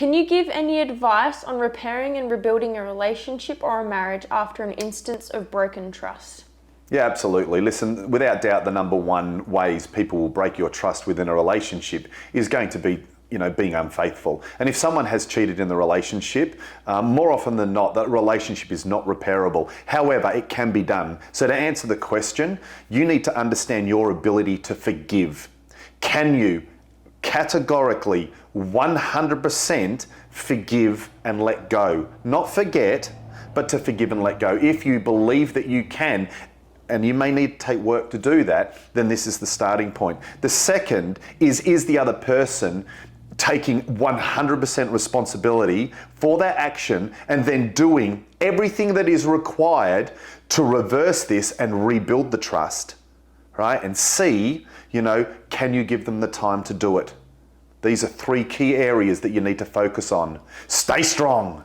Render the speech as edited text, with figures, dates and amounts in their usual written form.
Can you give any advice on repairing and rebuilding a relationship or a marriage after an instance of broken trust? Yeah, absolutely. Listen, without doubt, the number one ways people will break your trust within a relationship is going to be, being unfaithful. And if someone has cheated in the relationship, more often than not, that relationship is not repairable. However, it can be done. So to answer the question, you need to understand your ability to forgive. Can you categorically 100% forgive and let go? Not forget, but to forgive and let go. If you believe that you can, and you may need to take work to do that, then this is the starting point. The second is the other person taking 100% responsibility for their action and then doing everything that is required to reverse this and rebuild the trust, right? And C, can you give them the time to do it? These are 3 key areas that you need to focus on. Stay strong.